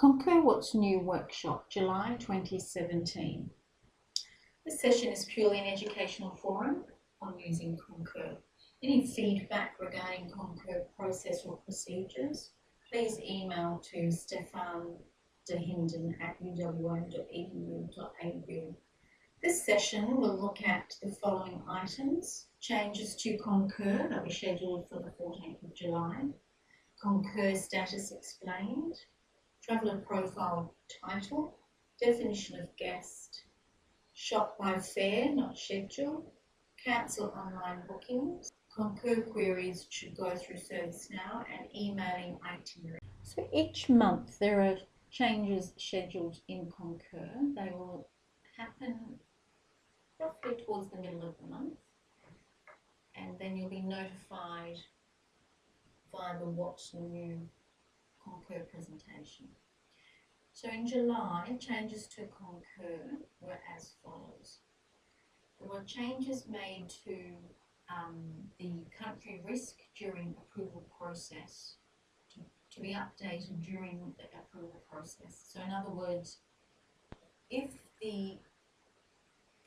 Concur What's New workshop, July 2017. This session is purely an educational forum on using Concur. Any feedback regarding Concur process or procedures, please email to stefan.dehinden@uwm.edu.au. This session will look at the following items: changes to Concur that were scheduled for the 14th of July, Concur status explained, traveller profile title, definition of guest, shop by fare not schedule, cancel online bookings, Concur queries should go through ServiceNow, and emailing itinerary. So each month there are changes scheduled in Concur. They will happen roughly towards the middle of the month, and then you'll be notified via the What's New Concur presentation. So in July, changes to Concur were as follows. There were changes made to the country risk during approval process to be updated during the approval process. So in other words, if the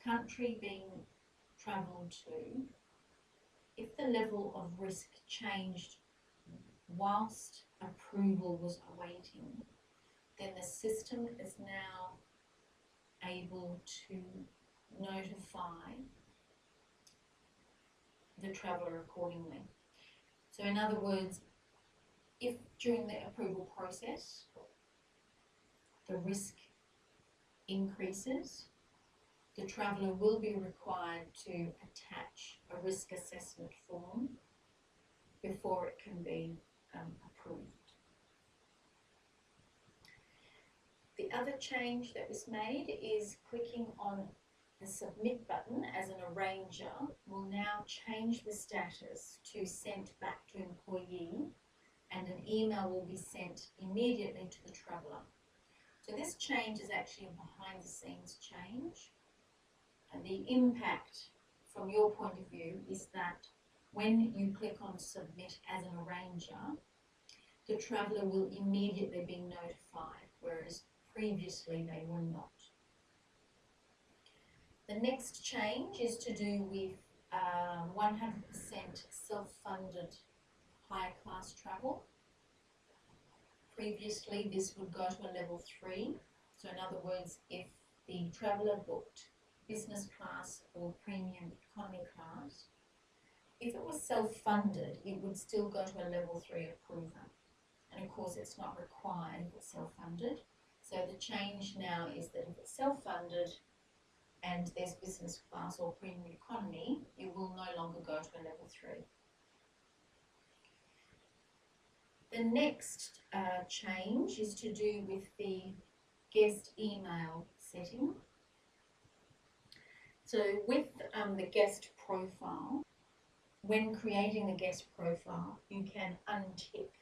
country being travelled to, if the level of risk changed whilst approval was awaiting, then the system is now able to notify the traveller accordingly. So in other words, if during the approval process the risk increases, the traveller will be required to attach a risk assessment form before it can be approved. The other change that was made is clicking on the submit button as an arranger will now change the status to sent back to employee, and an email will be sent immediately to the traveller. So this change is actually a behind the scenes change, and the impact from your point of view is that when you click on submit as an arranger, the traveller will immediately be notified, whereas previously they were not. The next change is to do with 100% self-funded higher class travel. Previously this would go to a level 3. So in other words, if the traveller booked business class or premium economy class, if it was self-funded, it would still go to a level 3 approver. And of course it's not required if it's self-funded. So the change now is that if it's self-funded and there's business class or premium economy, it will no longer go to a level 3. The next change is to do with the guest email setting. So with the guest profile, when creating the guest profile, you can untick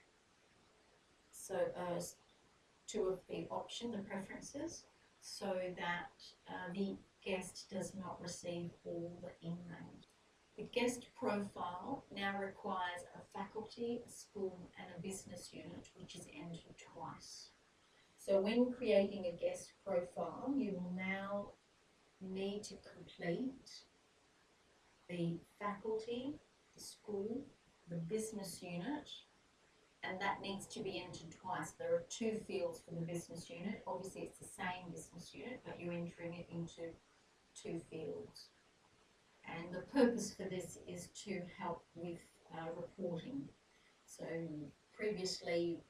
two of the options, the preferences, so that the guest does not receive all the emails. The guest profile now requires a faculty, a school and a business unit, which is entered twice. So when creating a guest profile, you will now need to complete the faculty, the school, the business unit, and that needs to be entered twice. There are 2 fields for the business unit. Obviously it's the same business unit, but you're entering it into 2 fields. And the purpose for this is to help with reporting. So previously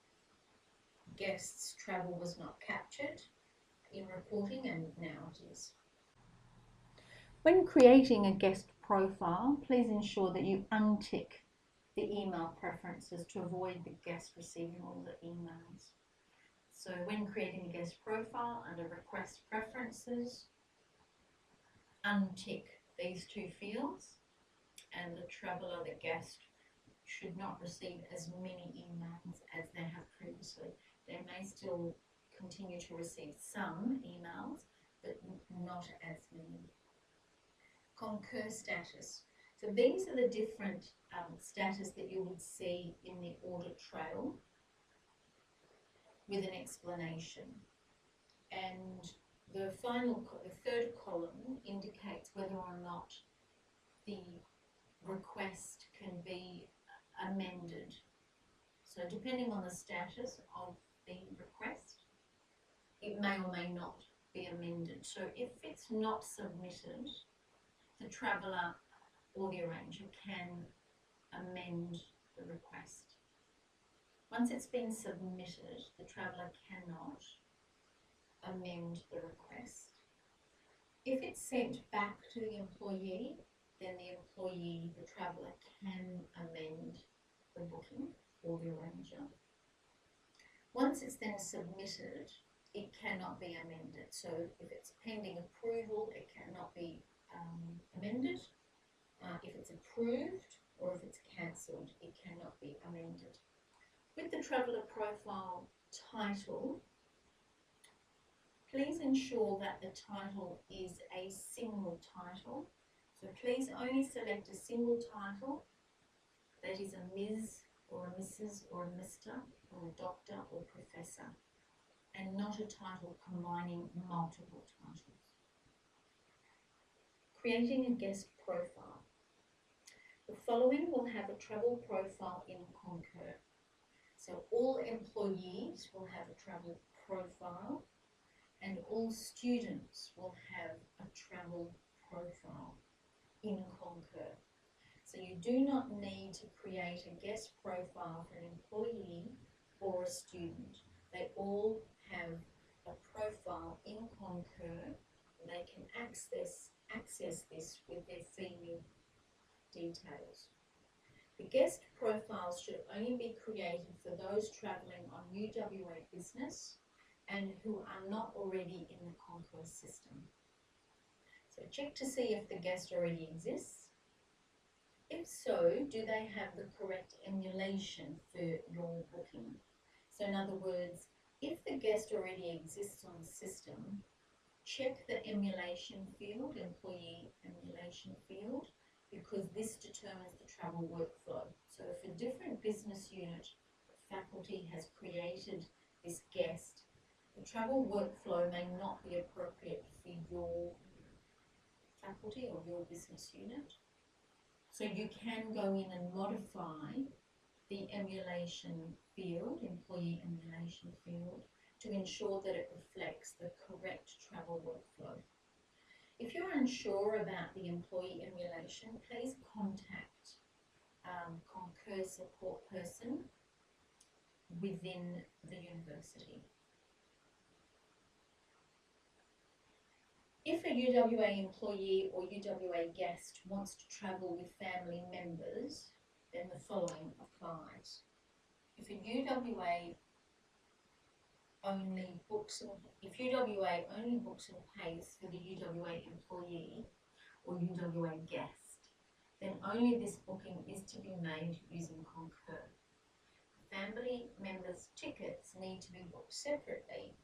guests' travel was not captured in reporting, and now it is. When creating a guest profile, please ensure that you untick the email preferences to avoid the guest receiving all the emails. So when creating a guest profile, under request preferences, untick these 2 fields, and the traveller, the guest, should not receive as many emails as they have previously. They may still continue to receive some emails, but not as many. Concur status. So these are the different status that you would see in the audit trail. with an explanation. And the third column indicates whether or not the request can be amended. So depending on the status of the request, it may or may not be amended. So if it's not submitted, the traveller or the arranger can amend the request. Once it's been submitted, the traveller cannot amend the request. If it's sent back to the employee, then the traveller can amend the booking or the arranger. Once it's then submitted, it cannot be amended. So if it's pending approval, it cannot be amended. If it's approved or if it's cancelled, it cannot be amended. With the traveller profile title, please ensure that the title is a single title. So please only select a single title, that is a Ms. or a Mrs. or a Mr. or a Doctor or Professor, and not a title combining multiple titles. Creating a guest profile. The following will have a travel profile in Concur. So all employees will have a travel profile and all students will have a travel profile in Concur. So you do not need to create a guest profile for an employee or a student. They all have a profile in Concur. They can access this with their FEME details. The guest profiles should only be created for those travelling on UWA Business and who are not already in the Concur system. So check to see if the guest already exists. If so, do they have the correct emulation for your booking? So in other words, if the guest already exists on the system, check the emulation field, employee emulation field, because this determines the travel workflow. So if a different business unit or faculty has created this guest, the travel workflow may not be appropriate for your faculty or your business unit. So you can go in and modify the emulation field, employee emulation field, to ensure that it reflects the correct travel workflow. If you're unsure about the employee emulation, please contact Concur support person within the university. If a UWA employee or UWA guest wants to travel with family members, then the following applies. If UWA only books and pays for the UWA employee or UWA guest, then only this booking is to be made using Concur. Family members' tickets need to be booked separately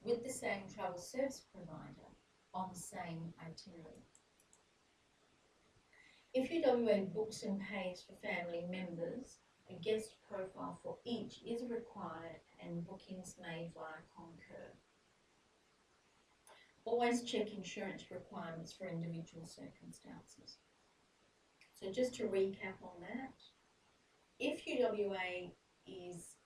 with the same travel service provider on the same itinerary. If UWA books and pays for family members, a guest profile for each is required and bookings made via Concur. Always check insurance requirements for individual circumstances. So just to recap on that, if UWA is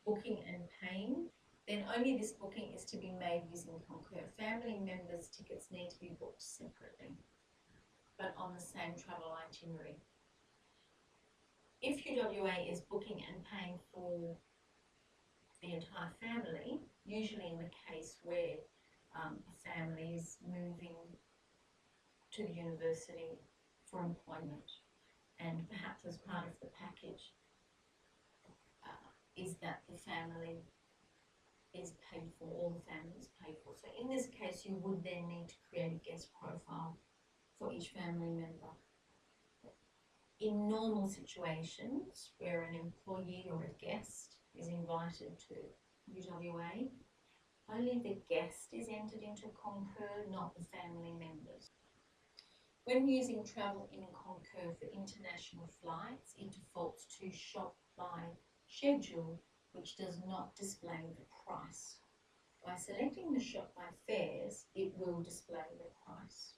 booking and paying, then only this booking is to be made using Concur. Family members' tickets need to be booked separately, but on the same travel itinerary. If UWA is booking and paying for the entire family, usually in the case where a family is moving to the university for employment, and perhaps as part of the package is that the family is paid for, all the family is paid for. So in this case, you would then need to create a guest profile for each family member. In normal situations where an employee or a guest is invited to UWA, only the guest is entered into Concur, not the family members. When using travel in Concur for international flights, it defaults to shop by schedule which does not display the price. By selecting the Shop by Fares, it will display the price.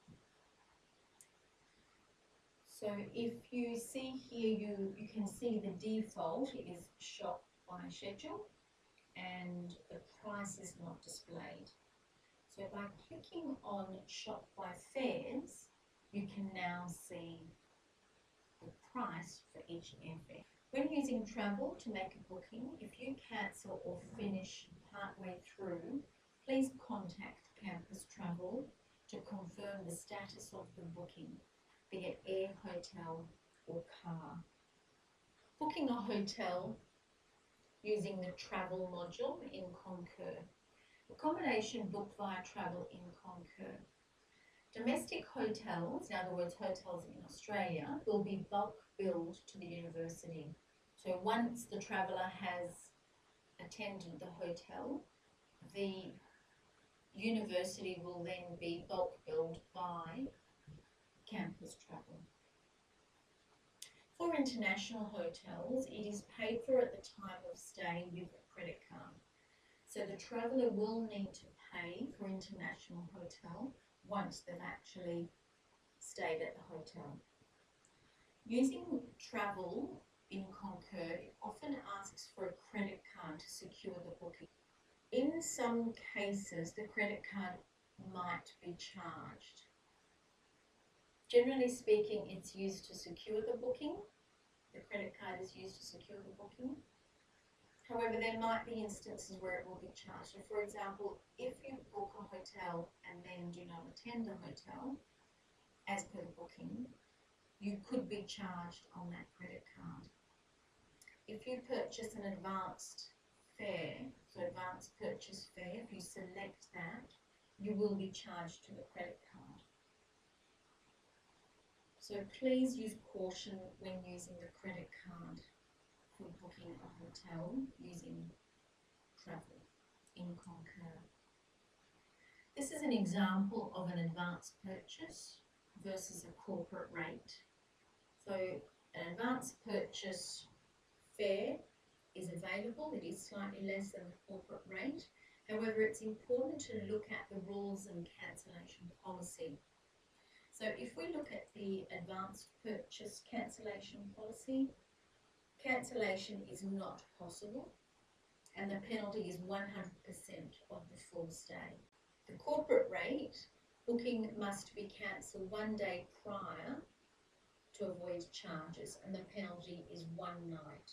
So if you see here, you can see the default is Shop by Schedule and the price is not displayed. So by clicking on Shop by Fares, you can now see the price for each airfare. When using travel to make a booking, if you cancel or finish partway through, please contact Campus Travel to confirm the status of the booking, be it air, hotel or car. Booking a hotel using the travel module in Concur. Accommodation booked via travel in Concur. Domestic hotels, in other words hotels in Australia, will be bulk billed to the university. So once the traveller has attended the hotel, the university will then be bulk billed by Campus Travel. For international hotels, it is paid for at the time of stay with a credit card. So the traveller will need to pay for international hotel once they've actually stayed at the hotel. Using travel in Concur, it often asks for a credit card to secure the booking. In some cases, the credit card might be charged. Generally speaking, it's used to secure the booking. The credit card is used to secure the booking. However, there might be instances where it will be charged. So for example, if you book a hotel and then do not attend the hotel, as per the booking, you could be charged on that credit card. If you purchase an advanced fare, so advanced purchase fare, if you select that, you will be charged to the credit card. So please use caution when using the credit card for booking a hotel using travel in Concur. This is an example of an advanced purchase versus a corporate rate. So an advanced purchase fare is available. It is slightly less than the corporate rate. However, it's important to look at the rules and cancellation policy. So if we look at the advanced purchase cancellation policy, cancellation is not possible and the penalty is 100% of the full stay. The corporate rate, booking must be cancelled 1 day prior to avoid charges and the penalty is 1 night.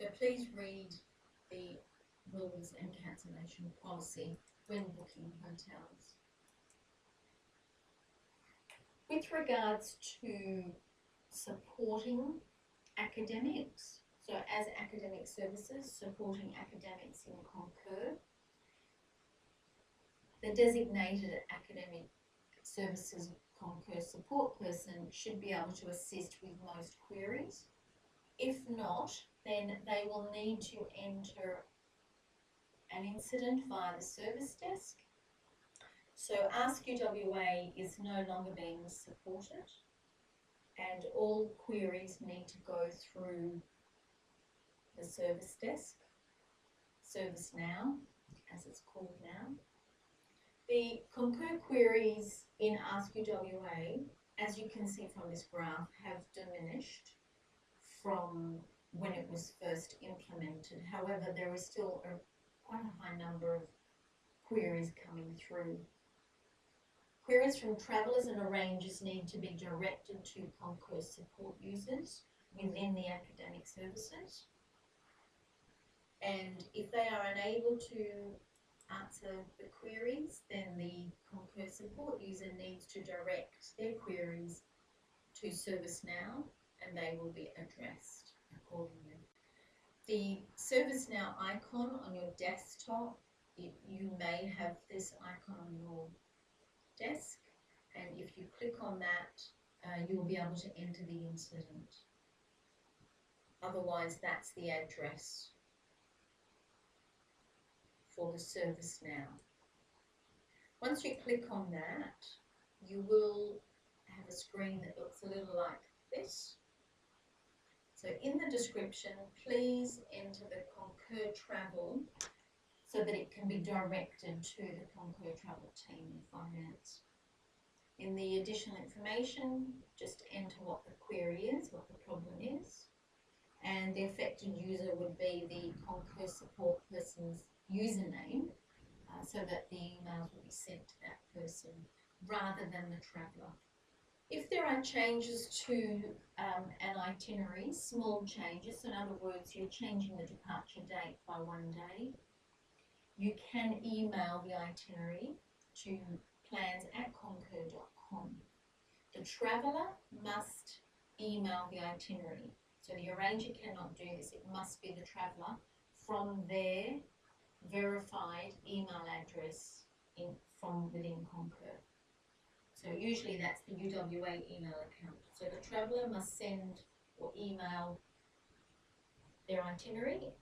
So please read the rules and cancellation policy when booking hotels. With regards to supporting academics, so as academic services, supporting academics in Concur, the designated academic services Concur support person should be able to assist with most queries. If not, then they will need to enter an incident via the service desk. So Ask UWA is no longer being supported and all queries need to go through the service desk, ServiceNow as it's called now. The Concur queries in Ask UWA, as you can see from this graph, have diminished from when it was first implemented. However, there is still quite a high number of queries coming through. Queries from travellers and arrangers need to be directed to Concur support users within the academic services. And if they are unable to answer the queries, then the Concur support user needs to direct their queries to ServiceNow and they will be addressed accordingly. The ServiceNow icon on your desktop, you may have this icon on your desk, and if you click on that, you will be able to enter the incident. Otherwise, that's the address for the ServiceNow. Once you click on that, you will have a screen that looks a little like this. So in the description, please enter the Concur Travel so that it can be directed to the Concur Travel team in finance. In the additional information, just enter what the query is, what the problem is, and the affected user would be the Concur support person's username, so that the emails will be sent to that person rather than the traveller. If there are changes to an itinerary, small changes, so in other words, you're changing the departure date by 1 day, you can email the itinerary to plans@concur.com. The traveller must email the itinerary. So the arranger cannot do this. It must be the traveller from their verified email address from within Concur. So usually that's the UWA email account. So the traveller must send or email their itinerary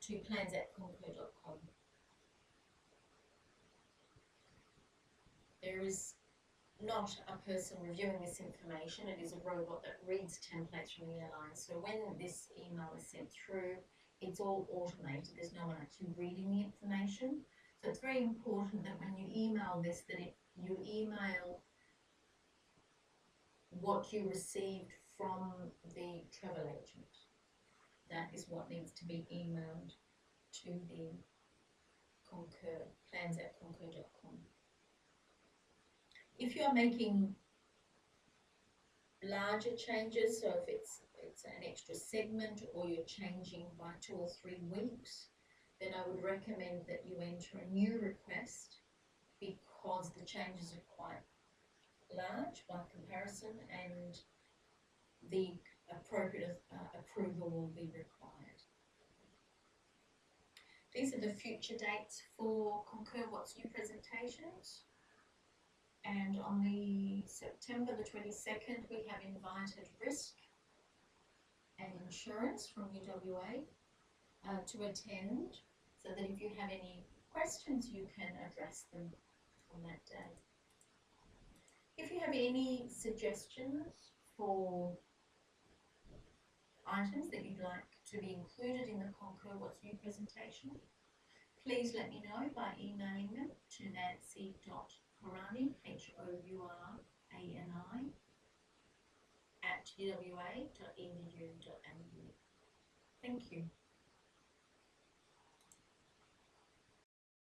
to plans@concur.com. There is not a person reviewing this information. It is a robot that reads templates from the airline. So when this email is sent through, it's all automated. There's no one actually reading the information. So it's very important that when you email this, that you email what you received from the travel agent. That is what needs to be emailed to the Concur, plans@concur.com. If you are making larger changes, so if it's an extra segment or you're changing by 2 or 3 weeks, then I would recommend that you enter a new request because the changes are quite large by comparison and the appropriate approval will be required. These are the future dates for Concur What's New presentations. And on the September the 22nd, we have invited Risk and Insurance from UWA to attend, so that if you have any questions, you can address them on that day. If you have any suggestions for items that you'd like to be included in the Concur What's New presentation, please let me know by emailing them to nancy.hourani, HOURANI, @uwa.edu.au. Thank you.